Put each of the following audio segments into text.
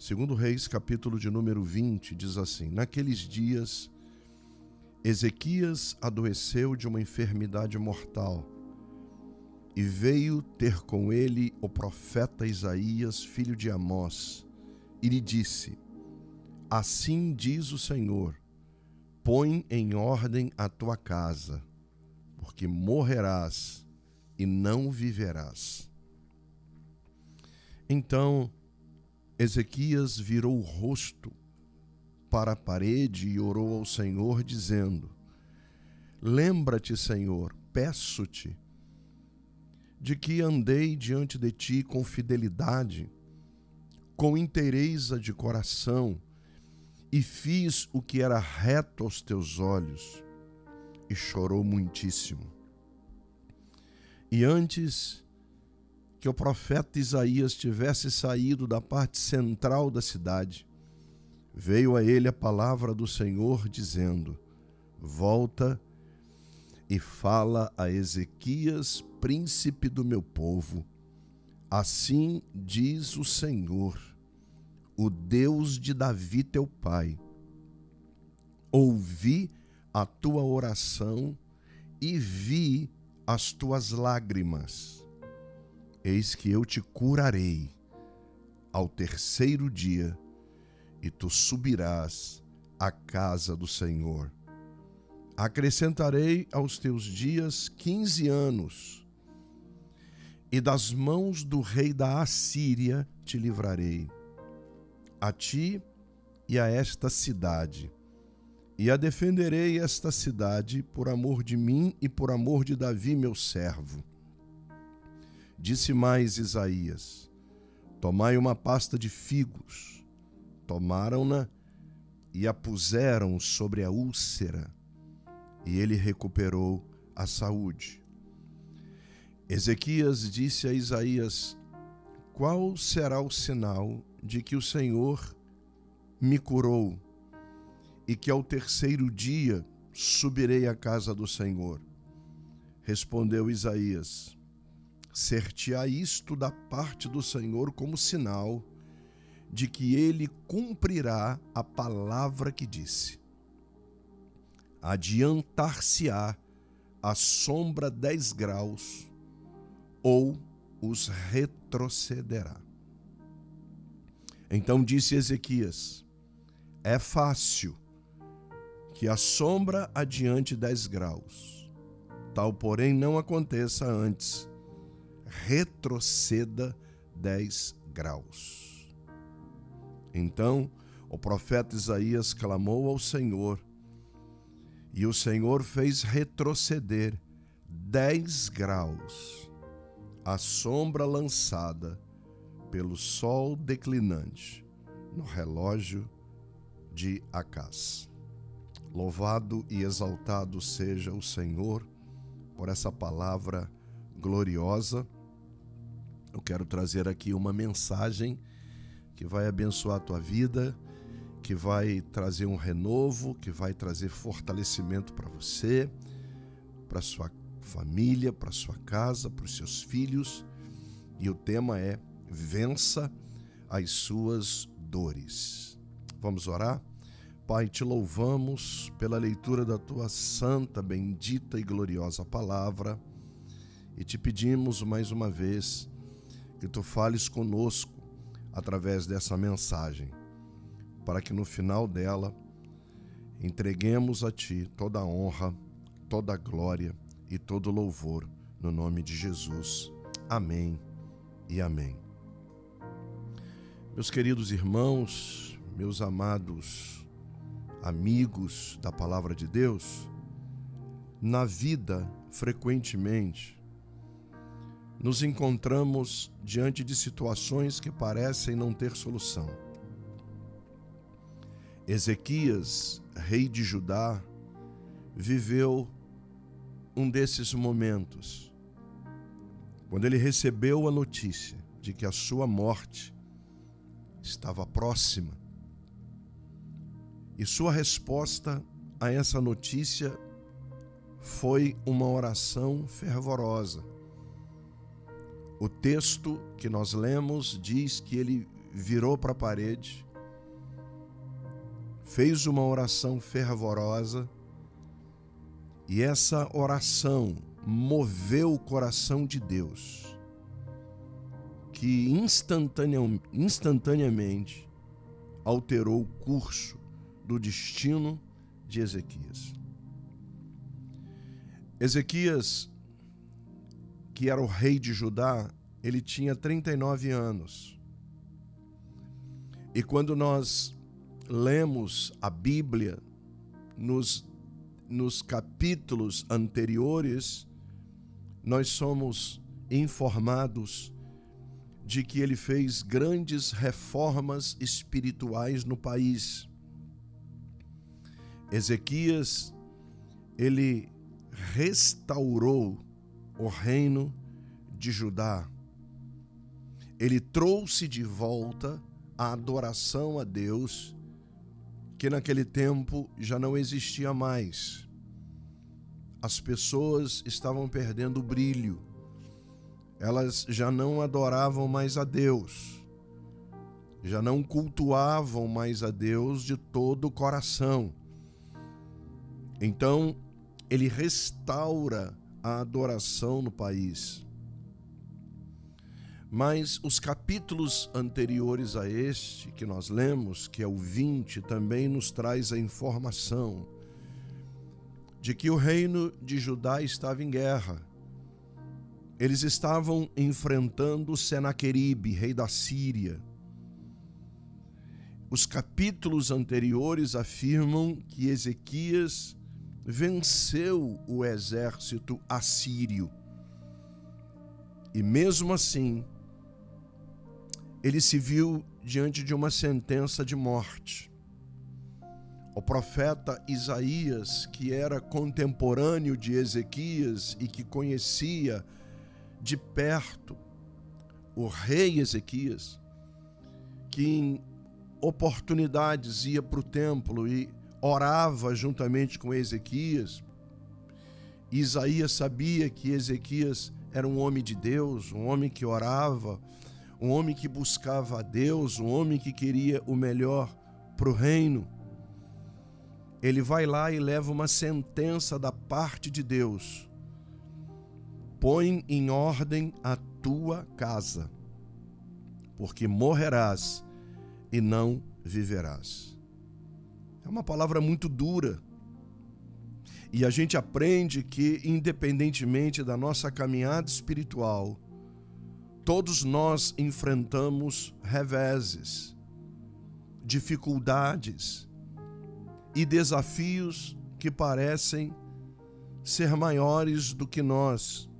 Segundo Reis, capítulo de número 20, diz assim: Naqueles dias, Ezequias adoeceu de uma enfermidade mortal e veio ter com ele o profeta Isaías, filho de Amós, e lhe disse: Assim diz o Senhor, põe em ordem a tua casa, porque morrerás e não viverás. Então Ezequias virou o rosto para a parede e orou ao Senhor, dizendo: Lembra-te, Senhor, peço-te, de que andei diante de ti com fidelidade, com inteireza de coração, e fiz o que era reto aos teus olhos. E chorou muitíssimo. E antes que o profeta Isaías tivesse saído da parte central da cidade, veio a ele a palavra do Senhor, dizendo: Volta e fala a Ezequias, príncipe do meu povo. Assim diz o Senhor, o Deus de Davi teu pai: ouvi a tua oração e vi as tuas lágrimas. Eis que eu te curarei ao terceiro dia, e tu subirás à casa do Senhor. Acrescentarei aos teus dias 15 anos, e das mãos do rei da Assíria te livrarei, a ti e a esta cidade, e a defenderei esta cidade por amor de mim e por amor de Davi meu servo. Disse mais Isaías: Tomai uma pasta de figos. Tomaram-na e a puseram sobre a úlcera, e ele recuperou a saúde. Ezequias disse a Isaías: Qual será o sinal de que o Senhor me curou e que ao terceiro dia subirei à casa do Senhor? Respondeu Isaías: Ser-te-á isto da parte do Senhor como sinal de que ele cumprirá a palavra que disse. Adiantar-se-á a sombra 10 graus, ou os retrocederá. Então disse Ezequias: É fácil que a sombra adiante 10 graus, tal porém não aconteça antes, retroceda 10 graus. Então o profeta Isaías clamou ao Senhor, e o Senhor fez retroceder 10 graus a sombra lançada pelo sol declinante no relógio de Acás. Louvado e exaltado seja o Senhor por essa palavra gloriosa. Eu quero trazer aqui uma mensagem que vai abençoar a tua vida, que vai trazer um renovo, que vai trazer fortalecimento para você, para sua família, para sua casa, para os seus filhos. E o tema é: vença as suas dores. Vamos orar? Pai, te louvamos pela leitura da tua santa, bendita e gloriosa palavra, e te pedimos mais uma vez que tu fales conosco através dessa mensagem, para que no final dela entreguemos a ti toda a honra, toda a glória e todo o louvor, no nome de Jesus. Amém e amém. Meus queridos irmãos, meus amados amigos da palavra de Deus, na vida, frequentemente, nos encontramos diante de situações que parecem não ter solução. Ezequias, rei de Judá, viveu um desses momentos, quando ele recebeu a notícia de que a sua morte estava próxima. E sua resposta a essa notícia foi uma oração fervorosa. O texto que nós lemos diz que ele virou para a parede, fez uma oração fervorosa, e essa oração moveu o coração de Deus, que instantaneamente alterou o curso do destino de Ezequias. Ezequias, que era o rei de Judá, ele tinha 39 anos. E quando nós lemos a Bíblia, nos capítulos anteriores, nós somos informados de que ele fez grandes reformas espirituais no país. Ezequias, ele restaurou o reino de Judá. Ele trouxe de volta a adoração a Deus, que naquele tempo já não existia mais. As pessoas estavam perdendo o brilho. Elas já não adoravam mais a Deus, já não cultuavam mais a Deus de todo o coração. Então, ele restaura a adoração no país. Mas os capítulos anteriores a este que nós lemos, que é o 20, também nos traz a informação de que o reino de Judá estava em guerra. Eles estavam enfrentando Senaqueribe, rei da Síria. Os capítulos anteriores afirmam que Ezequias venceu o exército assírio. E mesmo assim, ele se viu diante de uma sentença de morte. O profeta Isaías, que era contemporâneo de Ezequias e que conhecia de perto o rei Ezequias, que em oportunidades ia para o templo e orava juntamente com Ezequias. Isaías sabia que Ezequias era um homem de Deus, um homem que orava, um homem que buscava a Deus, um homem que queria o melhor para o reino. Ele vai lá e leva uma sentença da parte de Deus: põe em ordem a tua casa, porque morrerás e não viverás. É uma palavra muito dura. E a gente aprende que, independentemente da nossa caminhada espiritual, todos nós enfrentamos reveses, dificuldades e desafios que parecem ser maiores do que nós.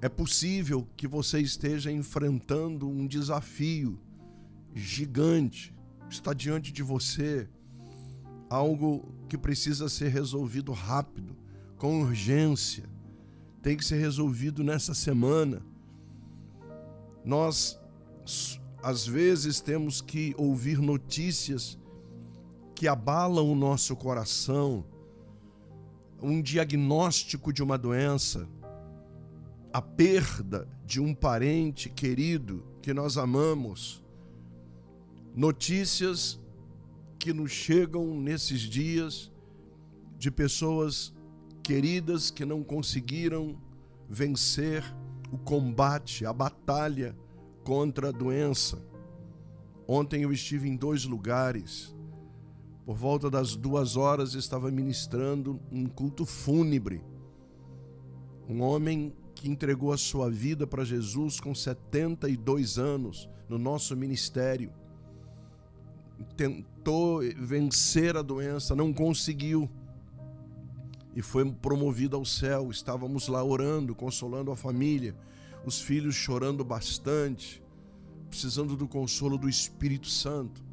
É possível que você esteja enfrentando um desafio gigante, está diante de você, algo que precisa ser resolvido rápido, com urgência, tem que ser resolvido nessa semana. Nós, às vezes, temos que ouvir notícias que abalam o nosso coração, um diagnóstico de uma doença, a perda de um parente querido que nós amamos, notícias que nos chegam nesses dias de pessoas queridas que não conseguiram vencer o combate, a batalha contra a doença. Ontem eu estive em 2 lugares. Por volta das 2 horas estava ministrando um culto fúnebre. Um homem que entregou a sua vida para Jesus com 72 anos no nosso ministério. Tentou vencer a doença, não conseguiu. E foi promovido ao céu. Estávamos lá orando, consolando a família, os filhos chorando bastante, precisando do consolo do Espírito Santo.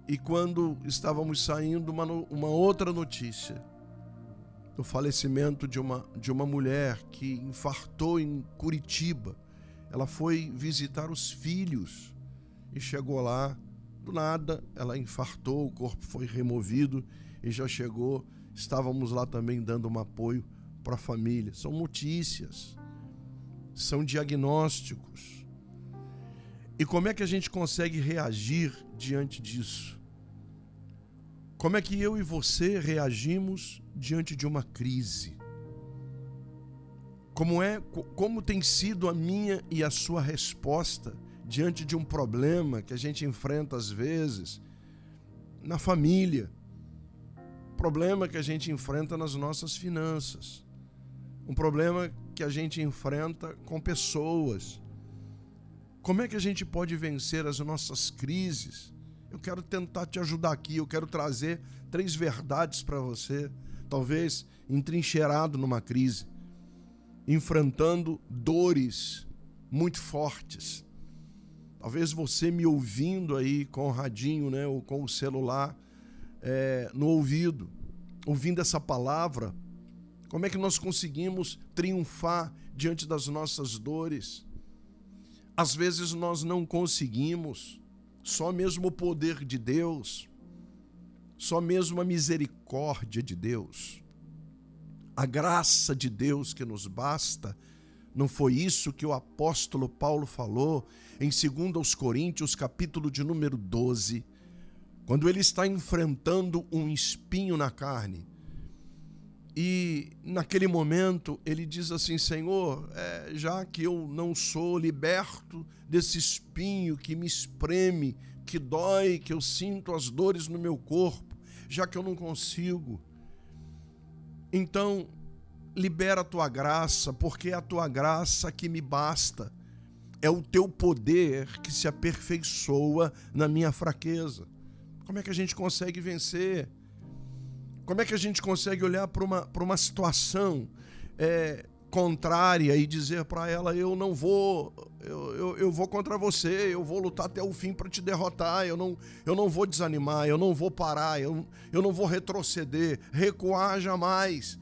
E quando estávamos saindo, uma outra notícia do falecimento de uma mulher que infartou em Curitiba. Ela foi visitar os filhos e chegou lá, do nada ela infartou, o corpo foi removido e já chegou. Estávamos lá também dando um apoio para a família. São notícias, são diagnósticos. E como é que a gente consegue reagir diante disso? Como é que eu e você reagimos diante de uma crise? Como tem sido a minha e a sua resposta diante de um problema que a gente enfrenta às vezes na família, problema que a gente enfrenta nas nossas finanças, um problema que a gente enfrenta com pessoas. Como é que a gente pode vencer as nossas crises? Eu quero tentar te ajudar aqui, eu quero trazer 3 verdades para você, talvez entrincheirado numa crise, enfrentando dores muito fortes. Talvez você me ouvindo aí com o radinho, né, ou com o celular no ouvido, ouvindo essa palavra, como é que nós conseguimos triunfar diante das nossas dores? Às vezes nós não conseguimos, só mesmo o poder de Deus, só mesmo a misericórdia de Deus, a graça de Deus que nos basta. Não foi isso que o apóstolo Paulo falou em 2 Coríntios, capítulo de número 12, quando ele está enfrentando um espinho na carne. E naquele momento ele diz assim: Senhor, já que eu não sou liberto desse espinho que me espreme, que dói, que eu sinto as dores no meu corpo, já que eu não consigo, então libera a tua graça, porque é a tua graça que me basta. É o teu poder que se aperfeiçoa na minha fraqueza. Como é que a gente consegue vencer? Como é que a gente consegue olhar para uma situação contrária e dizer para ela: eu não vou, eu vou contra você, eu vou lutar até o fim para te derrotar, eu não vou desanimar, eu não vou parar, eu não vou retroceder, recuar jamais.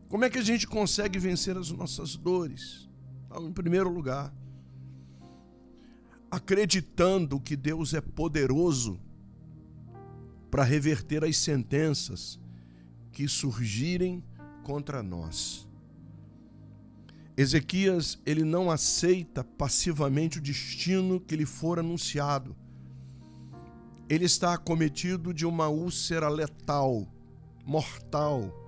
Como é que a gente consegue vencer as nossas dores? Então, em primeiro lugar, acreditando que Deus é poderoso para reverter as sentenças que surgirem contra nós. Ezequias, ele não aceita passivamente o destino que lhe for anunciado. Ele está acometido de uma úlcera letal, mortal.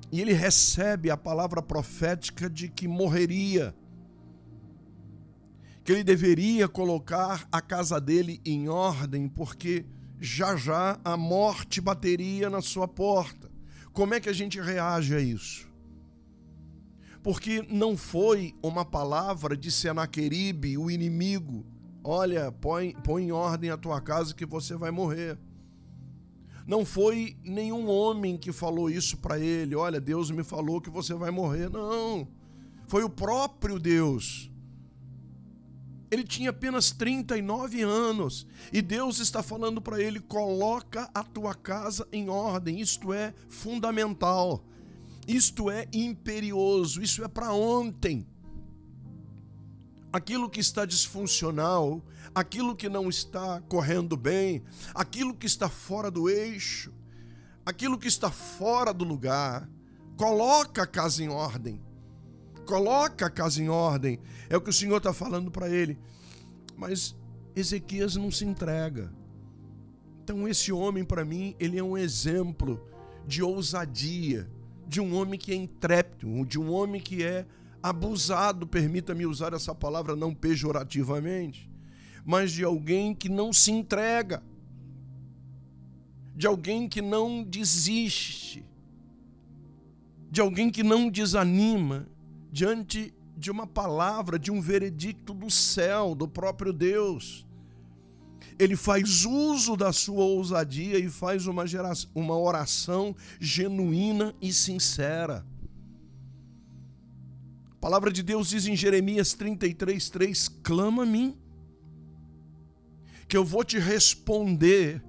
E ele recebe a palavra profética de que morreria, que ele deveria colocar a casa dele em ordem, porque já já a morte bateria na sua porta. Como é que a gente reage a isso? Porque não foi uma palavra de Senaqueribe, o inimigo: olha, põe em ordem a tua casa que você vai morrer. Não foi nenhum homem que falou isso para ele: olha, Deus me falou que você vai morrer. Não, foi o próprio Deus. Ele tinha apenas 39 anos e Deus está falando para ele: coloca a tua casa em ordem. Isto é fundamental, isto é imperioso, isso é para ontem. Aquilo que está disfuncional, aquilo que não está correndo bem, aquilo que está fora do eixo, aquilo que está fora do lugar, coloca a casa em ordem. Coloca a casa em ordem. É o que o Senhor está falando para ele. Mas Ezequias não se entrega. Então esse homem, para mim, ele é um exemplo de ousadia, de um homem que é intrépido, de um homem que é abusado, permita-me usar essa palavra não pejorativamente, mas de alguém que não se entrega, de alguém que não desiste, de alguém que não desanima diante de uma palavra, de um veredicto do céu, do próprio Deus. Ele faz uso da sua ousadia e faz uma oração genuína e sincera. A palavra de Deus diz em Jeremias 33:3: clama a mim, que eu vou te responder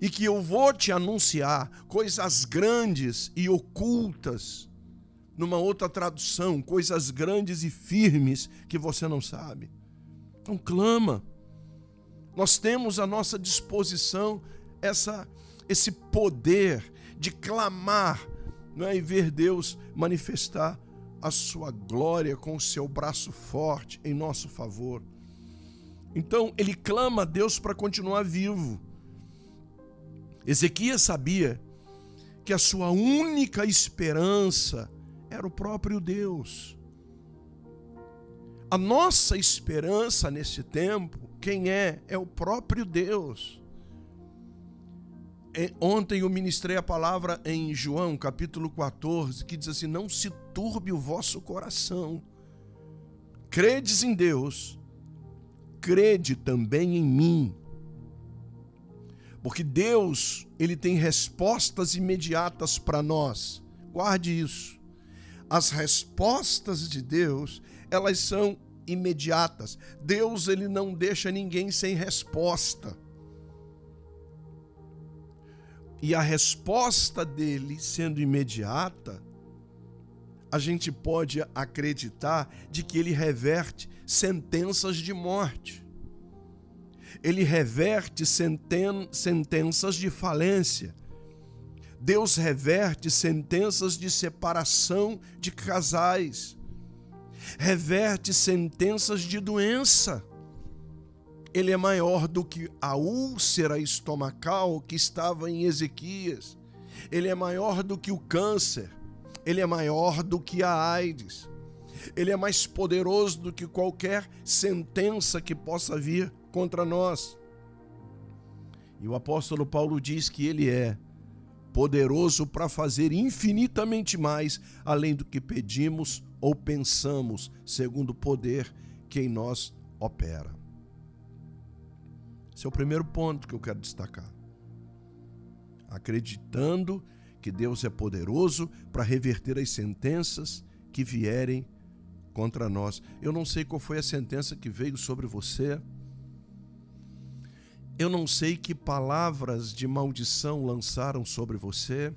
e que eu vou te anunciar coisas grandes e ocultas. Numa outra tradução, coisas grandes e firmes que você não sabe. Então clama. Nós temos à nossa disposição esse poder de clamar, não é? E ver Deus manifestar a sua glória com o seu braço forte em nosso favor. Então ele clama a Deus para continuar vivo. Ezequias sabia que a sua única esperança era o próprio Deus. A nossa esperança nesse tempo, quem é? É o próprio Deus. Ontem eu ministrei a palavra em João, capítulo 14, que diz assim: não se turbe o vosso coração. Credes em Deus, crede também em mim. Porque Deus, ele tem respostas imediatas para nós. Guarde isso. As respostas de Deus, elas são imediatas. Deus, ele não deixa ninguém sem resposta. E a resposta dele sendo imediata, a gente pode acreditar de que ele reverte sentenças de morte. Ele reverte sentenças de falência. Deus reverte sentenças de separação de casais. Reverte sentenças de doença. Ele é maior do que a úlcera estomacal que estava em Ezequias. Ele é maior do que o câncer. Ele é maior do que a AIDS. Ele é mais poderoso do que qualquer sentença que possa vir contra nós. E o apóstolo Paulo diz que ele é poderoso para fazer infinitamente mais, além do que pedimos ou pensamos, segundo o poder que em nós opera. Esse é o primeiro ponto que eu quero destacar. Acreditando que Deus é poderoso para reverter as sentenças que vierem contra nós. Eu não sei qual foi a sentença que veio sobre você. Eu não sei que palavras de maldição lançaram sobre você.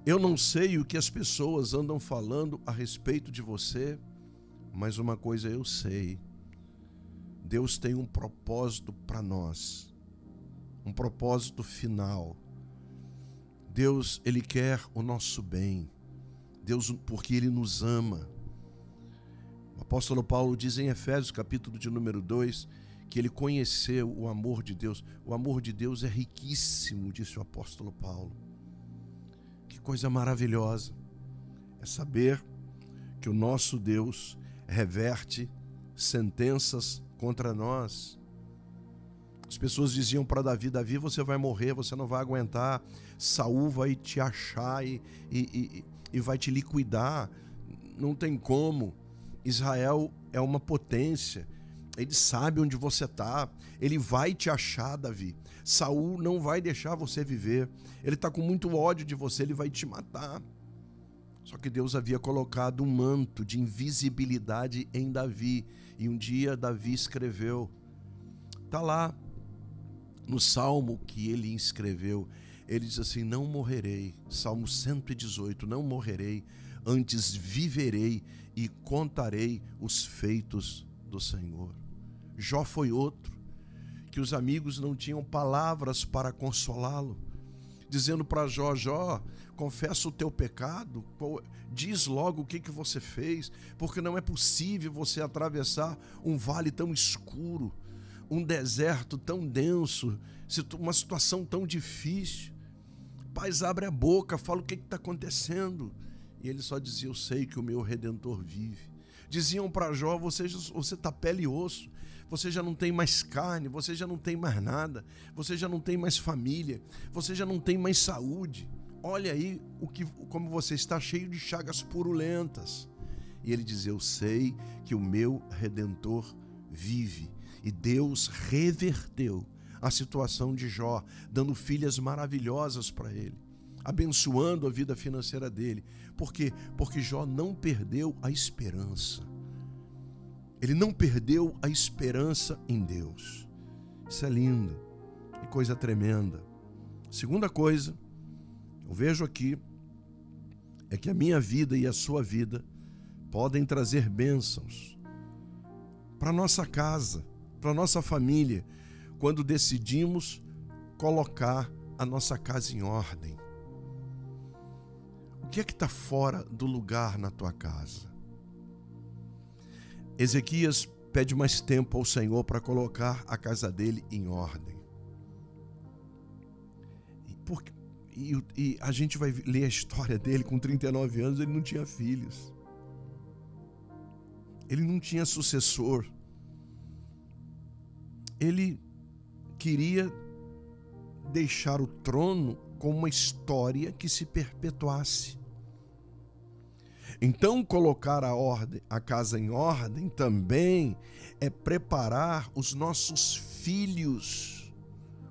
Eu não sei o que as pessoas andam falando a respeito de você. Mas uma coisa eu sei. Deus tem um propósito para nós. Um propósito final. Deus, ele quer o nosso bem. Deus, porque ele nos ama. O apóstolo Paulo diz em Efésios, capítulo de número 2, que ele conheceu o amor de Deus. O amor de Deus é riquíssimo, disse o apóstolo Paulo. Que coisa maravilhosa é saber que o nosso Deus reverte sentenças contra nós. As pessoas diziam para Davi: Davi, você vai morrer, você não vai aguentar, Saul vai te achar e vai te liquidar, não tem como. Israel é uma potência, ele sabe onde você está, ele vai te achar, Davi. Saul não vai deixar você viver, ele está com muito ódio de você, ele vai te matar. Só que Deus havia colocado um manto de invisibilidade em Davi, e um dia Davi escreveu, está lá no salmo que ele escreveu, ele diz assim: não morrerei, Salmo 118, não morrerei, antes viverei e contarei os feitos do Senhor. Jó foi outro, que os amigos não tinham palavras para consolá-lo, dizendo para Jó: Jó, confessa o teu pecado, diz logo o que você fez, porque não é possível você atravessar um vale tão escuro, um deserto tão denso, uma situação tão difícil. Paz, abre a boca, fala o que está acontecendo. E ele só dizia: eu sei que o meu Redentor vive. Diziam para Jó: você está pele e osso, você já não tem mais carne, você já não tem mais nada, você já não tem mais família, você já não tem mais saúde. Olha aí como você está, cheio de chagas purulentas. E ele dizia: eu sei que o meu Redentor vive. E Deus reverteu a situação de Jó, dando filhas maravilhosas para ele, abençoando a vida financeira dele. Por quê? Porque Jó não perdeu a esperança. Ele não perdeu a esperança em Deus. Isso é lindo, que coisa tremenda. Segunda coisa, eu vejo aqui, é que a minha vida e a sua vida podem trazer bênçãos para nossa casa, para nossa família, quando decidimos colocar a nossa casa em ordem. O que é que está fora do lugar na tua casa? Ezequias pede mais tempo ao Senhor para colocar a casa dele em ordem. E a gente vai ler a história dele. Com 39 anos ele não tinha filhos, ele não tinha sucessor. Ele queria deixar o trono com uma história que se perpetuasse. Então, colocar a casa em ordem também é preparar os nossos filhos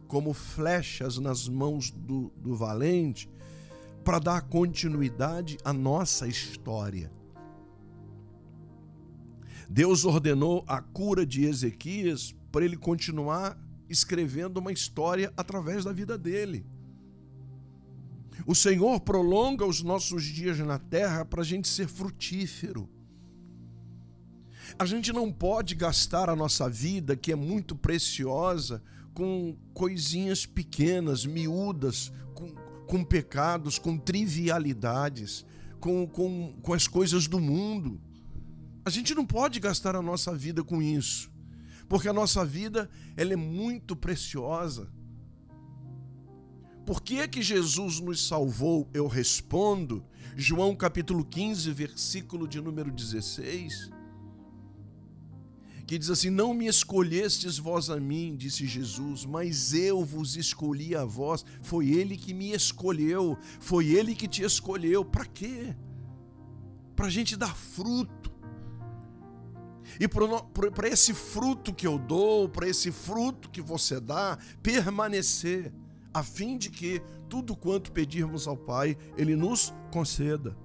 como flechas nas mãos do valente para dar continuidade à nossa história. Deus ordenou a cura de Ezequias para ele continuar escrevendo uma história através da vida dele. O Senhor prolonga os nossos dias na terra para a gente ser frutífero. A gente não pode gastar a nossa vida, que é muito preciosa, com coisinhas pequenas, miúdas, com pecados, com trivialidades, com as coisas do mundo. A gente não pode gastar a nossa vida com isso, porque a nossa vida ela é muito preciosa. Por que que Jesus nos salvou? Eu respondo, João capítulo 15, versículo de número 16, que diz assim: não me escolhestes vós a mim, disse Jesus, mas eu vos escolhi a vós. Foi Ele que me escolheu, foi Ele que te escolheu. Para quê? Para a gente dar fruto. E para esse fruto que eu dou, para esse fruto que você dá, permanecer, a fim de que tudo quanto pedirmos ao Pai, Ele nos conceda.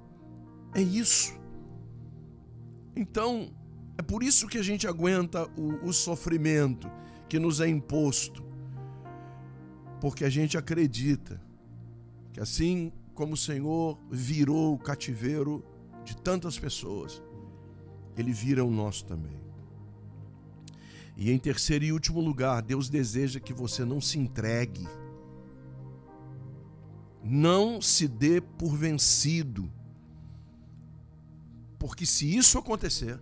É isso. Então, é por isso que a gente aguenta o sofrimento que nos é imposto. Porque a gente acredita que assim como o Senhor virou o cativeiro de tantas pessoas, Ele vira o nosso também. E em terceiro e último lugar, Deus deseja que você não se entregue. Não se dê por vencido. Porque se isso acontecer,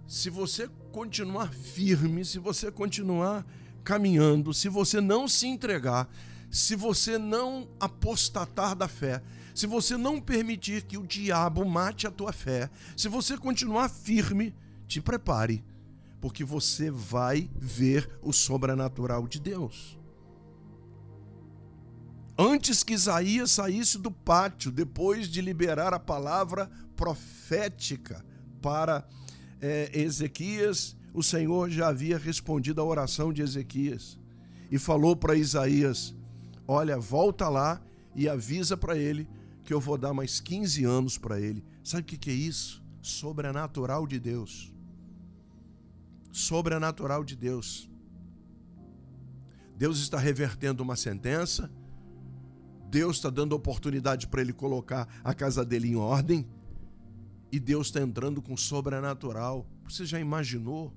se você continuar firme, se você continuar caminhando, se você não se entregar, se você não apostatar da fé, se você não permitir que o diabo mate a tua fé, se você continuar firme, te prepare, porque você vai ver o sobrenatural de Deus. Antes que Isaías saísse do pátio, depois de liberar a palavra profética para Ezequias, o Senhor já havia respondido à oração de Ezequias e falou para Isaías: olha, volta lá e avisa para ele que eu vou dar mais 15 anos para ele. Sabe o que é isso? Sobrenatural de Deus. Sobrenatural de Deus. Deus está revertendo uma sentença. Deus está dando oportunidade para ele colocar a casa dele em ordem. E Deus está entrando com sobrenatural. Você já imaginou?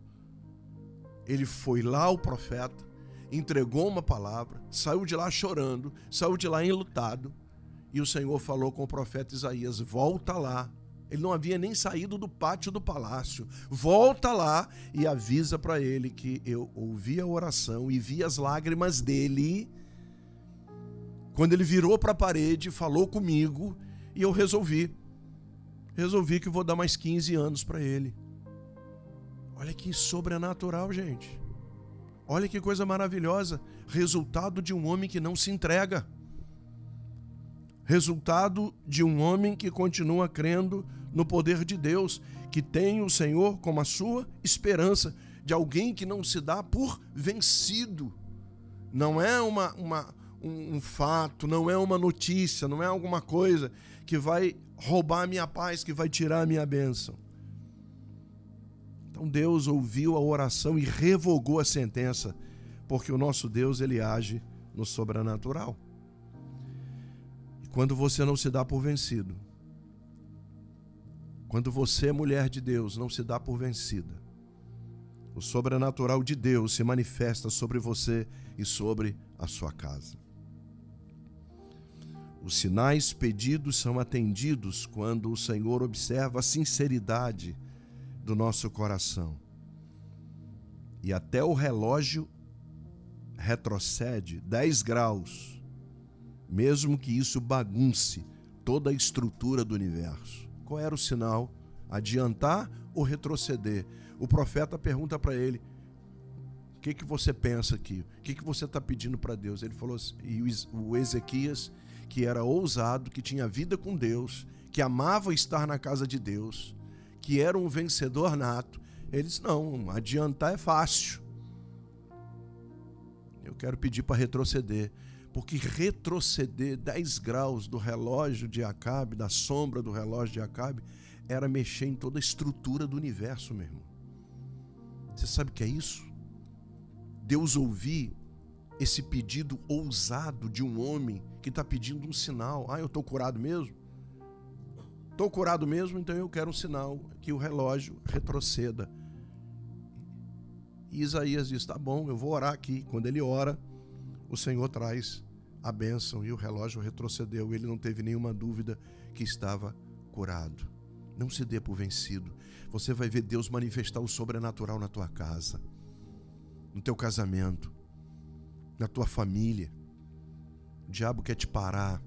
Ele foi lá, o profeta, entregou uma palavra, saiu de lá chorando, saiu de lá enlutado. E o Senhor falou com o profeta Isaías: volta lá. Ele não havia nem saído do pátio do palácio. Volta lá e avisa para ele que eu ouvi a oração e vi as lágrimas dele. Quando ele virou para a parede, falou comigo e eu resolvi que eu vou dar mais 15 anos para ele. Olha que sobrenatural, gente. Olha que coisa maravilhosa. Resultado de um homem que não se entrega. Resultado de um homem que continua crendo no poder de Deus, que tem o Senhor como a sua esperança, de alguém que não se dá por vencido. Não é um fato, não é uma notícia, não é alguma coisa que vai roubar a minha paz, que vai tirar a minha bênção. Então Deus ouviu a oração e revogou a sentença, porque o nosso Deus, ele age no sobrenatural. E quando você não se dá por vencido, quando você, mulher de Deus, não se dá por vencida, o sobrenatural de Deus se manifesta sobre você e sobre a sua casa. Os sinais pedidos são atendidos quando o Senhor observa a sinceridade do nosso coração. e até o relógio retrocede 10 graus, mesmo que isso bagunce toda a estrutura do universo. Qual era o sinal? Adiantar ou retroceder? O profeta pergunta para ele: o que você pensa aqui? O que você está pedindo para Deus? Ele falou assim, e o Ezequias, que era ousado, que tinha vida com Deus, que amava estar na casa de Deus, que era um vencedor nato, ele disse: não, adiantar é fácil. Eu quero pedir para retroceder, porque retroceder 10 graus do relógio de Acabe, da sombra do relógio de Acabe, era mexer em toda a estrutura do universo, meu irmão. Você sabe o que é isso? Deus ouvir esse pedido ousado de um homem que está pedindo um sinal. Eu estou curado mesmo? Estou curado mesmo, então eu quero um sinal, que o relógio retroceda. E Isaías diz: tá bom, eu vou orar aqui. Quando ele ora, o Senhor traz a bênção e o relógio retrocedeu. Ele não teve nenhuma dúvida que estava curado. Não se dê por vencido. Você vai ver Deus manifestar o sobrenatural na tua casa, no teu casamento, na tua família. O diabo quer te parar.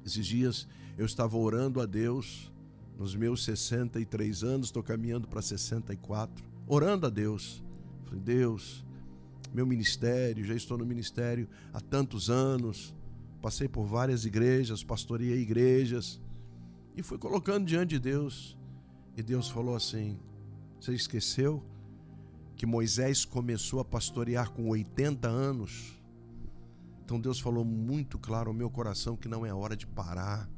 Esses dias eu estava orando a Deus, nos meus 63 anos, estou caminhando para 64, orando a Deus. Falei: Deus, meu ministério, já estou no ministério há tantos anos, passei por várias igrejas, pastoreei igrejas, e fui colocando diante de Deus. E Deus falou assim: você esqueceu que Moisés começou a pastorear com 80 anos? Então Deus falou muito claro ao meu coração que não é hora de parar,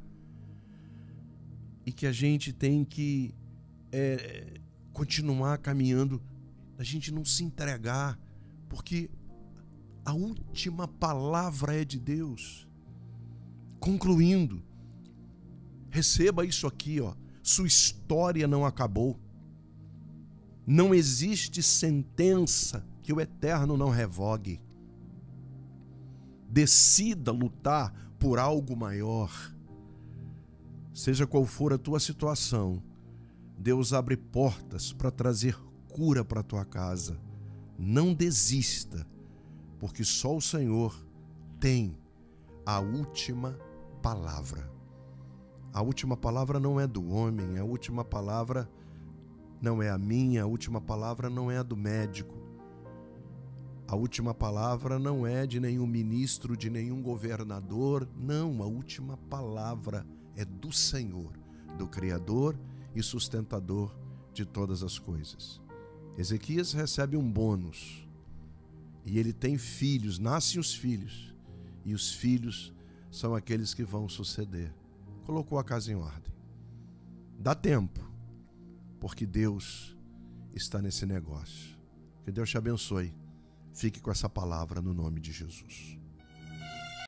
e que a gente tem que continuar caminhando, a gente não se entregar, porque a última palavra é de Deus. Concluindo, receba isso aqui, sua história não acabou. Não existe sentença que o Eterno não revogue. Decida lutar por algo maior. Seja qual for a tua situação, Deus abre portas para trazer cura para a tua casa. Não desista, porque só o Senhor tem a última palavra. A última palavra não é do homem, a última palavra não é a minha, a última palavra não é a do médico. A última palavra não é de nenhum ministro, de nenhum governador. Não, a última palavra é do Senhor, do Criador e sustentador de todas as coisas. Ezequias recebe um bônus, e ele tem filhos, nascem os filhos, e os filhos são aqueles que vão suceder. Colocou a casa em ordem. Dá tempo, porque Deus está nesse negócio. Que Deus te abençoe. Fique com essa palavra no nome de Jesus.